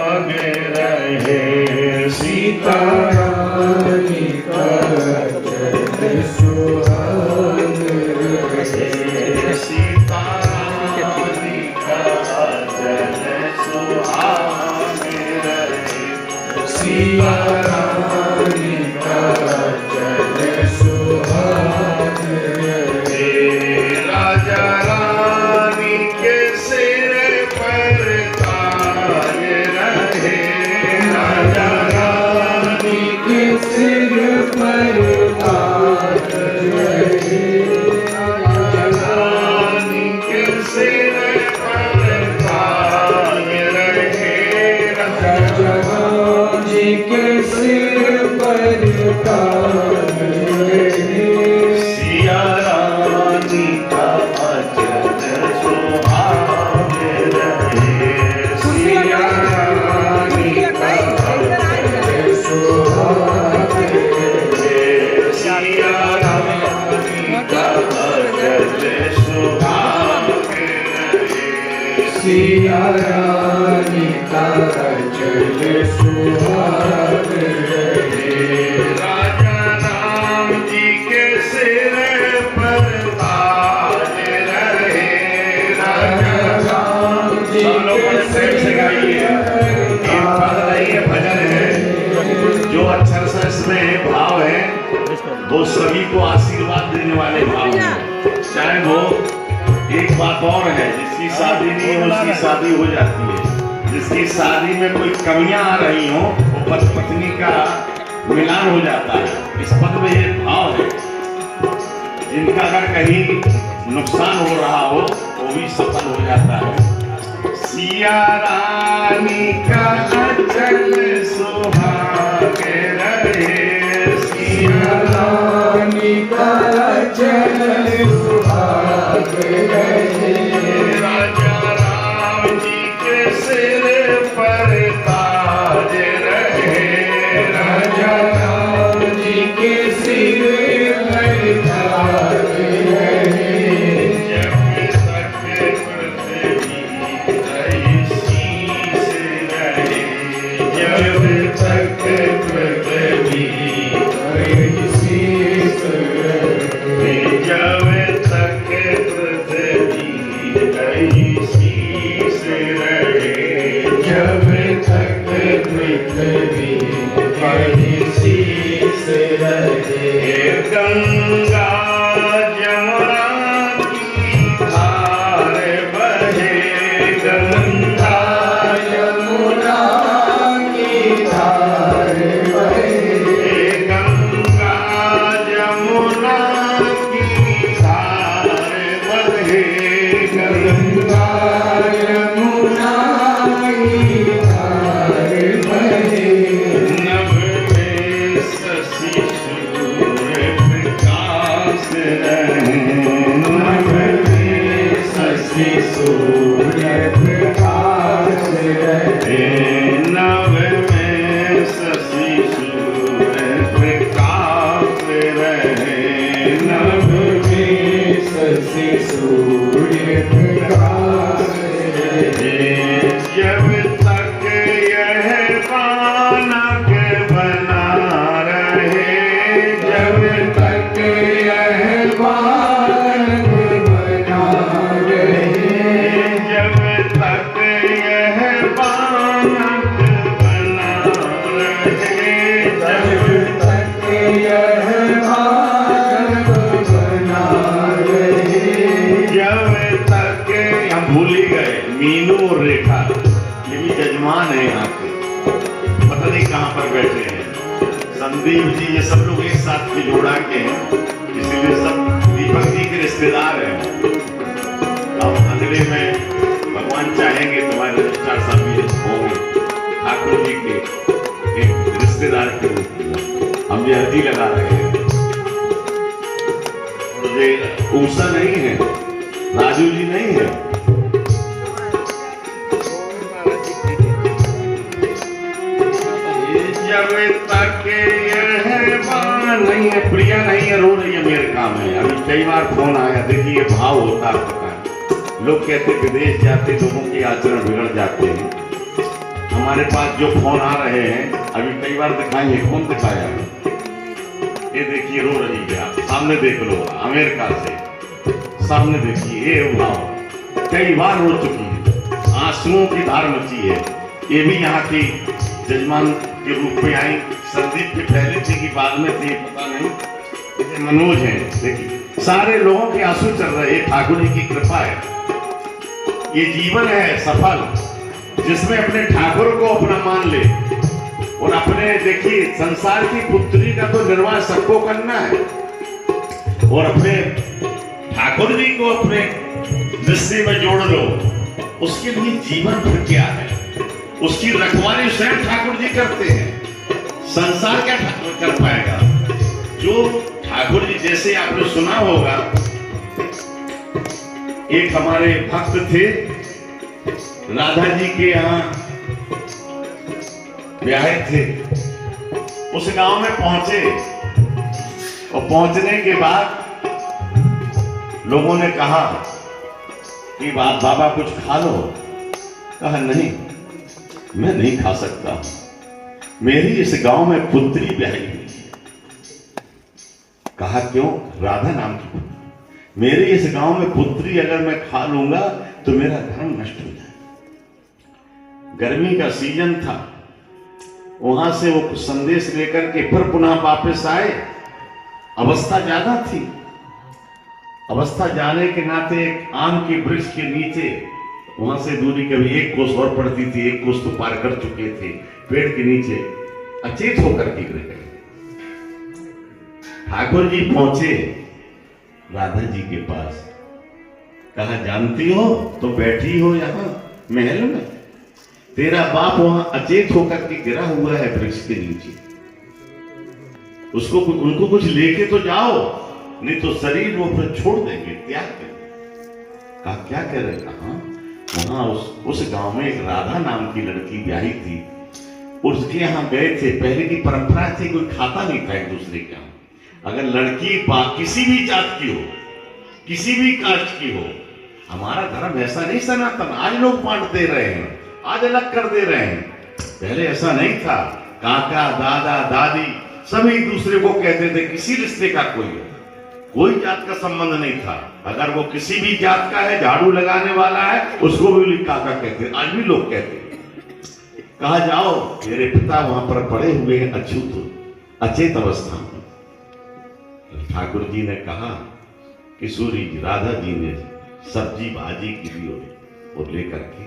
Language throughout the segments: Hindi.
रहे सीता रानी का चरण सुहाग रहे सीता रानी का चरण सुहाग रहे सीता रानी का चरण सुहाग रहे राजा रानी के सिर पर ताज रहे राजा रानी के सिर पर ताज रहे राजा रानी के सिर पर ताज रहे राजा रानी के सिर पर ताज रहे सिया रानी का चरण सुहाग रहे सिया रानी का चरण सुहाग रहे सिया रानी का चरण सुहाग रहे सिया रानी का चरण सुहाग रहे राजा राम जी के सिर पर ताज रहे राजा राम जी के सिर से गाइए भजन है जो अक्षर से इसमें भाव है वो सभी को आशीर्वाद देने वाले भाव हैं चाहे वो एक बात और है जिसकी शादी नहीं हो उसकी शादी हो जाती है जिसकी शादी में कोई कमियां आ रही हो वो पति पत्नी का मिलान हो जाता है इस पद में ये भाव है जिनका अगर कहीं नुकसान हो रहा हो वो भी सफल हो जाता है सिया रानी का चल सुहाग रहे सिया रानी का चल सुहाग रहे राजा राम जी के सिर पर ताज रहे राजा राम जी के सिर पर ताज रहे जब तक पृथ्वी रही शीश रहे जब तक पृथ्वी रही शीश रहे जब तक पृथ्वी रही शीश रहे जब तक पृथ्वी रही शीश रहे गंगा जमुना की धार बहे गंगा जमुना की धार बहे गंगा जमुना की धार बहे गंगा जमुना की धार बहे नभ में शशि सूर्य प्रकाश रहे नभ में शशि सूर्य प्रकाश रहे नभ में शशि सूर्य प्रकाश रहे नभ में शशि सूर्य प्रकाश रहे जब तक यह बानक बना रहे जब तक यह बानक बना रहे जब तक यह बानक बना रहे जब तक यह बानक बना रहे जब तक हम भूल ही गए मीनू और रेखा ये भी जजमान है यहाँ के पता नहीं कहाँ पर बैठे हैं संदीप जी ये सब लोग एक साथ के जोड़ा के हैं इसीलिए सब दीपक जी के रिश्तेदार हैं अब अगले में भगवान चाहेंगे तुम्हारे रजिस्ट्रार साहब भी होंगे ठाकुर जी के एक रिश्तेदार के रूप में हम ये हल्दी लगा रहे हैं और ये उषा नहीं है राजू जी नहीं है जब तक यह बात नहीं है प्रिया नहीं है रो रही है मेरे काम है अभी कई बार फोन आया देखिए भाव होता है लोग कहते विदेश जाते लोगों के आचरण बिगड़ जाते हैं हमारे पास जो फोन आ रहे हैं, अभी कई बार दिखाएंगे, कौन दिखाया, ये देखिए रो रही है, आप सामने देख लो, अमेरिका से सामने देखिए, ये उठाओ, कई बार रो चुकी है, आंसुओं की धार मची है। ये भी यहाँ की जजमान के रूप में आई, संदीप की पहले थी कि बाद में थी पता नहीं, ये मनोज है, देखिए सारे लोगों के आंसू चल रहे हैं, ठाकुर जी की कृपा है। ये जीवन है सफल, जिसमें अपने ठाकुर को अपना मान ले और अपने, देखिए संसार की पुत्री का तो निर्वाह सबको करना है, और अपने ठाकुर जी को अपने रिश्ते में जोड़ लो, उसके लिए जीवन भर क्या है, उसकी रखवाली स्वयं ठाकुर जी करते हैं, संसार क्या ठाकुर कर पाएगा। जो ठाकुर जी, जैसे आपने सुना होगा, एक हमारे भक्त थे, राधा जी के यहाँ ब्याहे थे, उस गांव में पहुंचे और पहुंचने के बाद लोगों ने कहा कि बाबा कुछ खा लो। कहा नहीं, मैं नहीं खा सकता, मेरी इस गांव में पुत्री ब्याही हुई। कहा क्यों? राधा नाम की पुत्री, मेरे इस गांव में पुत्री अगर मैं खा लूंगा तो मेरा धर्म नष्ट हो जाए। गर्मी का सीजन था, वहां से वो कुछ संदेश लेकर के फिर पुनः वापस आए। अवस्था ज्यादा थी, अवस्था जाने के नाते एक आम के वृक्ष के नीचे, वहां से दूरी कभी एक कोस और पड़ती थी, एक कोस तो पार कर चुके थे, पेड़ के नीचे अचेत होकर के गिर गए। ठाकुर जी पहुंचे राधा जी के पास, कहा जानती हो तो बैठी हो यहां महल में, तेरा बाप वहां अचेत होकर के गिरा हुआ है वृक्ष के नीचे, उसको उनको कुछ लेके तो जाओ, नहीं तो शरीर वो फिर छोड़ देंगे, त्याग देंगे। कहा क्या कह रहे? कहा वहां उस गांव में एक राधा नाम की लड़की ब्याही थी, उसके यहाँ गए थे। पहले की परंपरा थी, कोई खाता नहीं था एक दूसरे के यहाँ। अगर लड़की किसी भी जात की हो, किसी भी कास्ट की हो, हमारा धर्म ऐसा नहीं सनातन, आज लोग बांट दे रहे हैं, आज अलग कर दे रहे हैं, पहले ऐसा नहीं था। काका दादा दादी सब एक दूसरे को कहते थे, किसी रिश्ते का कोई जात का संबंध नहीं था। अगर वो किसी भी जात का है, झाड़ू लगाने वाला है, उसको भी काका कहते, आज भी लोग कहते। कहा जाओ, मेरे पिता वहां पर पड़े हुए हैं अछूत अचेत अवस्था में। ठाकुर जी ने कहा, किशोरी जी, राधा जी ने सब्जी भाजी की दी और लेकर के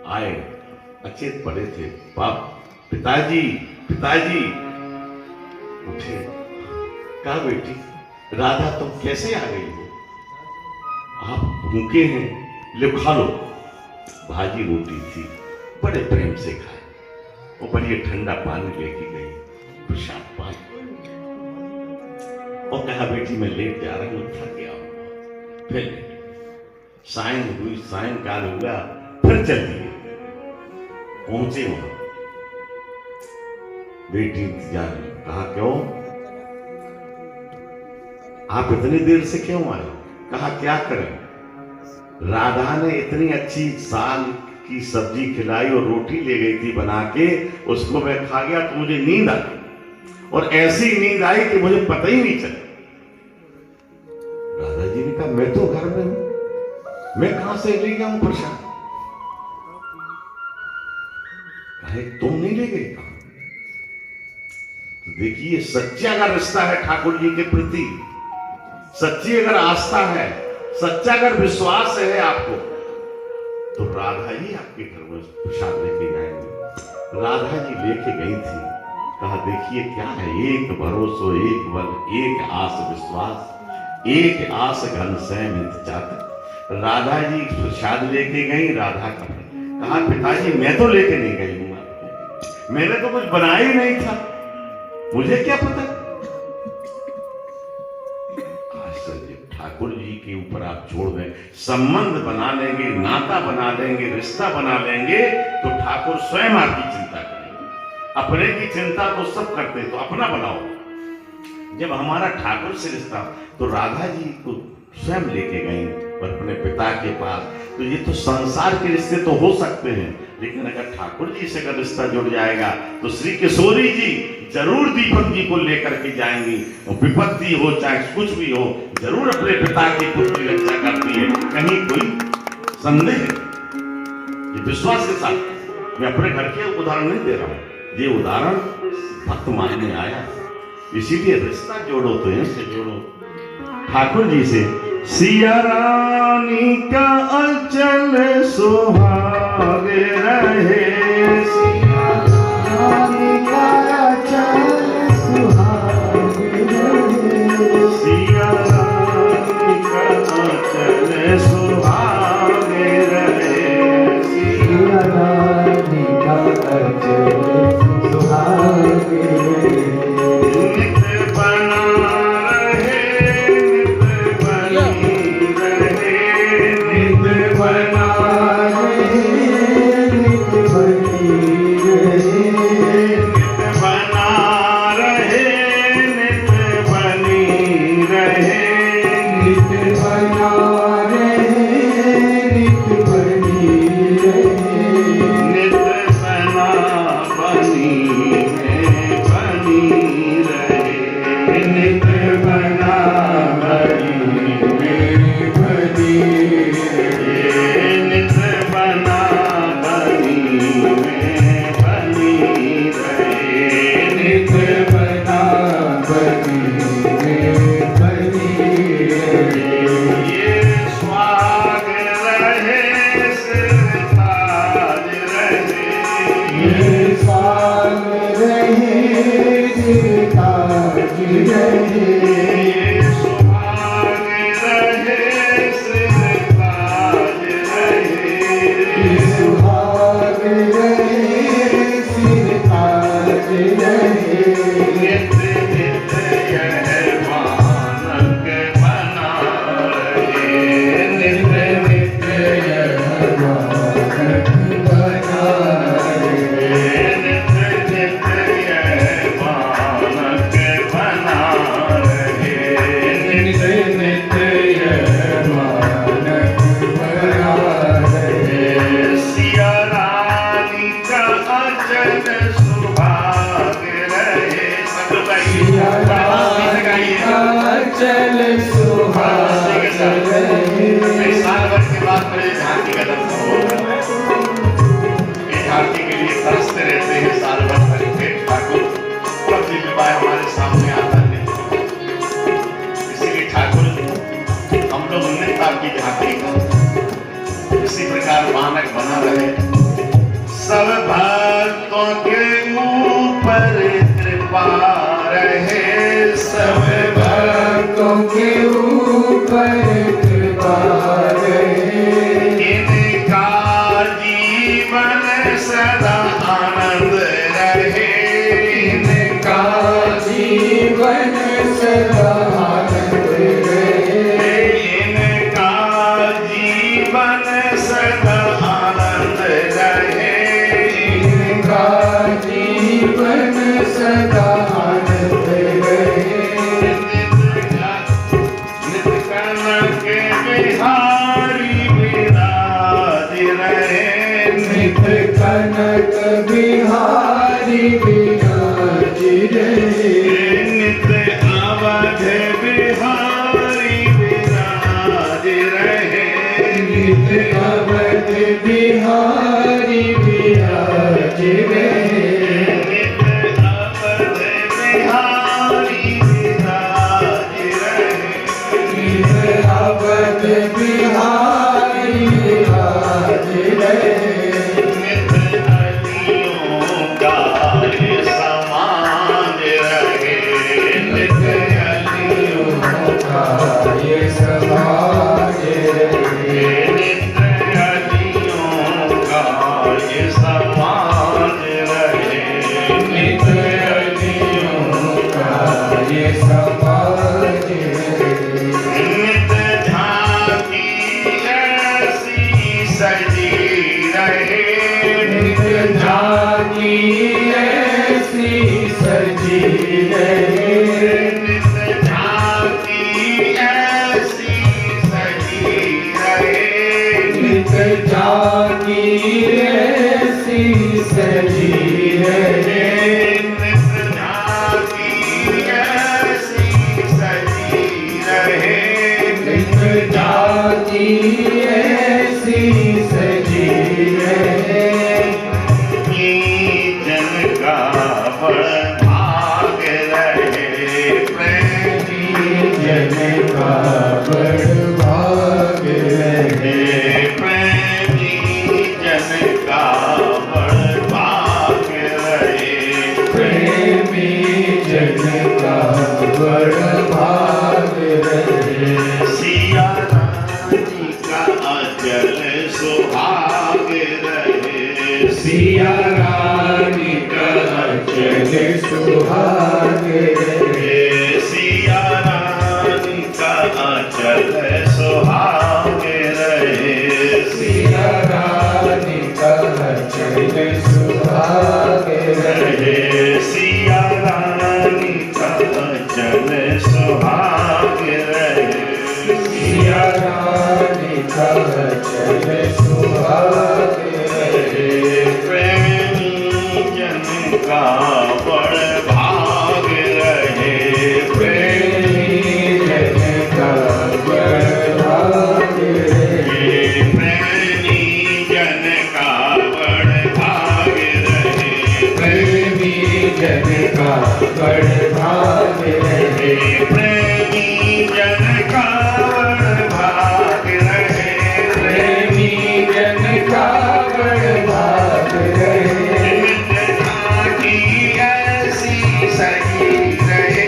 आए, अचेत पड़े थे। बाप पिताजी उठे, कहा बेटी राधा तुम कैसे आ गई हो? आप भूखे हैं, ले खा लो। भाजी रोटी थी, बड़े प्रेम से खाए, वो बढ़िया ठंडा पानी लेके गई, प्रसाद पानी, और कहा बेटी मैं लेट जा रही हूं, थक गया हूं। फिर सायं हुई, सायंकाल हुआ, फिर चल दिए। पहुंचे वहां, बेटी इंतजार, कहा क्यों आप इतनी देर से क्यों आए? कहा क्या करें, राधा ने इतनी अच्छी साल की सब्जी खिलाई और रोटी ले गई थी बना के, उसको मैं खा गया तो मुझे नींद आ गई, और ऐसी नींद आई कि मुझे पता ही नहीं चला। राधा जी ने कहा मैं तो घर में हूं, मैं कहां से ले गया हूं प्रसाद? कहे तुम नहीं ले गए? कहा तो देखिए, सच्चा अगर रिश्ता है ठाकुर जी के प्रति, सच्ची अगर आस्था है, सच्चा अगर विश्वास है आपको, तो राधा जी आपके घर में प्रसाद लेके जाएंगे। राधा जी लेके गई थी। कहा देखिए क्या है, एक भरोसो एक बल, एक आस विश्वास, एक आस घन सैम इंतजार। राधा जी प्रसाद लेके गई। राधा का कहा पिताजी मैं तो लेके नहीं गई हूं, मैंने तो कुछ बनाया ही नहीं था, मुझे क्या पता। ठाकुर जी के ऊपर आप छोड़ दें, संबंध बना लेंगे, नाता बना लेंगे, रिश्ता बना लेंगे, तो ठाकुर स्वयं आपकी चिंता करेंगे। अपने की चिंता तो सब करते, तो अपना बनाओ। जब हमारा ठाकुर से रिश्ता, तो राधा जी को स्वयं लेके गई और अपने पिता के पास। तो ये तो संसार के रिश्ते तो हो सकते हैं, लेकिन अगर ठाकुर जी से अगर रिश्ता जुड़ जाएगा तो श्री किशोरी जी जरूर दीपक जी को लेकर के जाएंगी। वो विपत्ति हो चाहे कुछ भी हो, जरूर अपने पिता की पुत्री रक्षा करती है। कहीं कोई संदेह है? ये विश्वास के साथ, मैं अपने घर के उदाहरण नहीं दे रहा हूं, ये उदाहरण भक्त मानने आया। इसीलिए रिश्ता जोड़ो तो इनसे जोड़ो, ठाकुर जी से। सिया रानी का अंचल सुहागे रहे, सिया रानी का अंचल सुहागे रहे, सिया रानी का अंचल सुहागे रहे, सिया रानी का अंचल सुहागे रहे। नित बना रहे, नित बनी रहे, नित बना नित बनी रहे, नित बना रहे, नित बनी रहे, नित बना रहे, नित बनी रहे, नित बना बनी है, बनी रहे, नित बना बनी है, बनी रहे, नित बना बनी है, बनी रहे, नित बना बनी बनी रहे। ये स्वाग रहे, सिर ताज रहे, ये साल रहे, ताज रहे, ये सुहाग रहे, सिर ताज रहे, सुहाग रहे, सिर ताज रहे। नित नित यह मानक बना रहे, नित नित यह मानक बना रहे, नित नित यह मानक बना रहे, नित नित यह मानक बना रहे। सिया रानी का अंचल सुहाग रहे। सब गाइए, सिया आवाज़ से रानी गाइए। का अंचल सुहाग रहे। साल भर के बाद मेरे झांकी का दर्शन होगा। ये झांकी के लिए तरसते रहते हैं साल भर भरे ठाकुर, कब दिव्यवाय हमारे सामने आता है। इसीलिए ठाकुर हम लोग नेता की झांकी का इसी प्रकार मानक बना रहे। सब भक्तों के ऊपर कृपा रहे, सब भक्तों के ऊपर कृपा रहे, इनका जीवन सदा आनंद रहे, इनका जीवन सदा आनंद रहे, इनका जीवन सदा आनंद रहे, इनका जीवन सदा आनंद रहे। नित कनक बिहारी विराज रहे, नित कनक बिहारी विराज रहे, नित अवध बिहारी विराज रहे, नित अवध बिहारी विराज रहे, नित अवध बिहारी विराज रहे, नित अवध बिहारी विराज रहे, नित अलियों का बड़ भाग रहे प्रेमी जन का बड़ भाग रहे प्रेमी जन का बड़ भाग रहे प्रेमी जन का बड़ भाग रहे प्रेमी जन का बड़ भाग रहे प्रेमी जन का बड़ भाग रहे की ऐसी सही रहे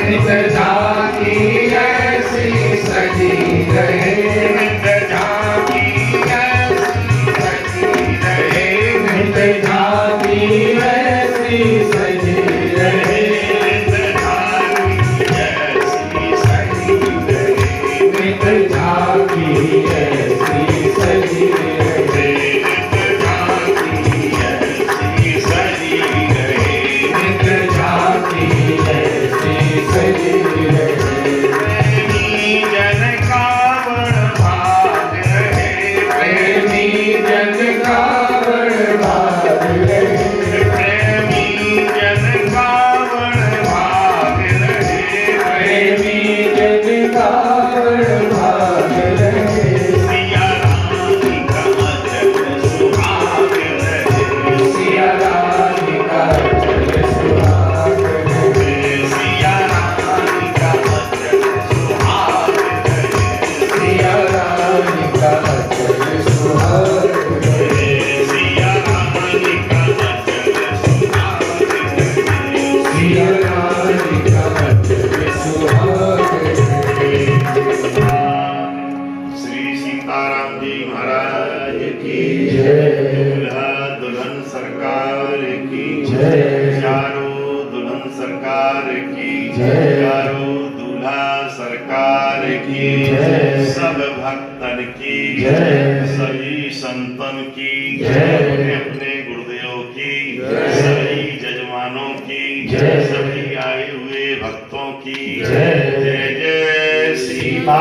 नित झांकी ऐसी सजी रहे नित झांकी ऐसी सजी रहे नित झांकी ऐसी सजी रहे नित झांकी ऐसी सजी रहे नित झांकी ऐसी सजी रहे नित झांकी ऐसी सजी रहे नित झांकी ऐसी सजी रहे प्रेमी जन का बड़ भाग रहे प्रेमी जन का बड़ भाग रहे प्रेमी जन का बड़ भाग रहे प्रेमी जन का बड़ भाग रहे सिया रानी का अचल सुहाग रहे सिया रानी का चल सुहाग रहे सिया रानी का अचल सुहाग रहे सिया रानी का चल सुहाग रहे सिया रानी का अचल सुहाग रहे सिया रानी का चल सुहाग रहे श्री सीताराम जी महाराज की जय दूल्हा दुल्हन सरकार की जय चारों दुल्हन सरकार की जय चारों दूल्हा सरकार की जय सब भक्तन की जय सभी संतन की जय अपने गुरुदेव की जय सभी जजमानों की जय सभी आए हुए भक्तों की जय जय जय सीता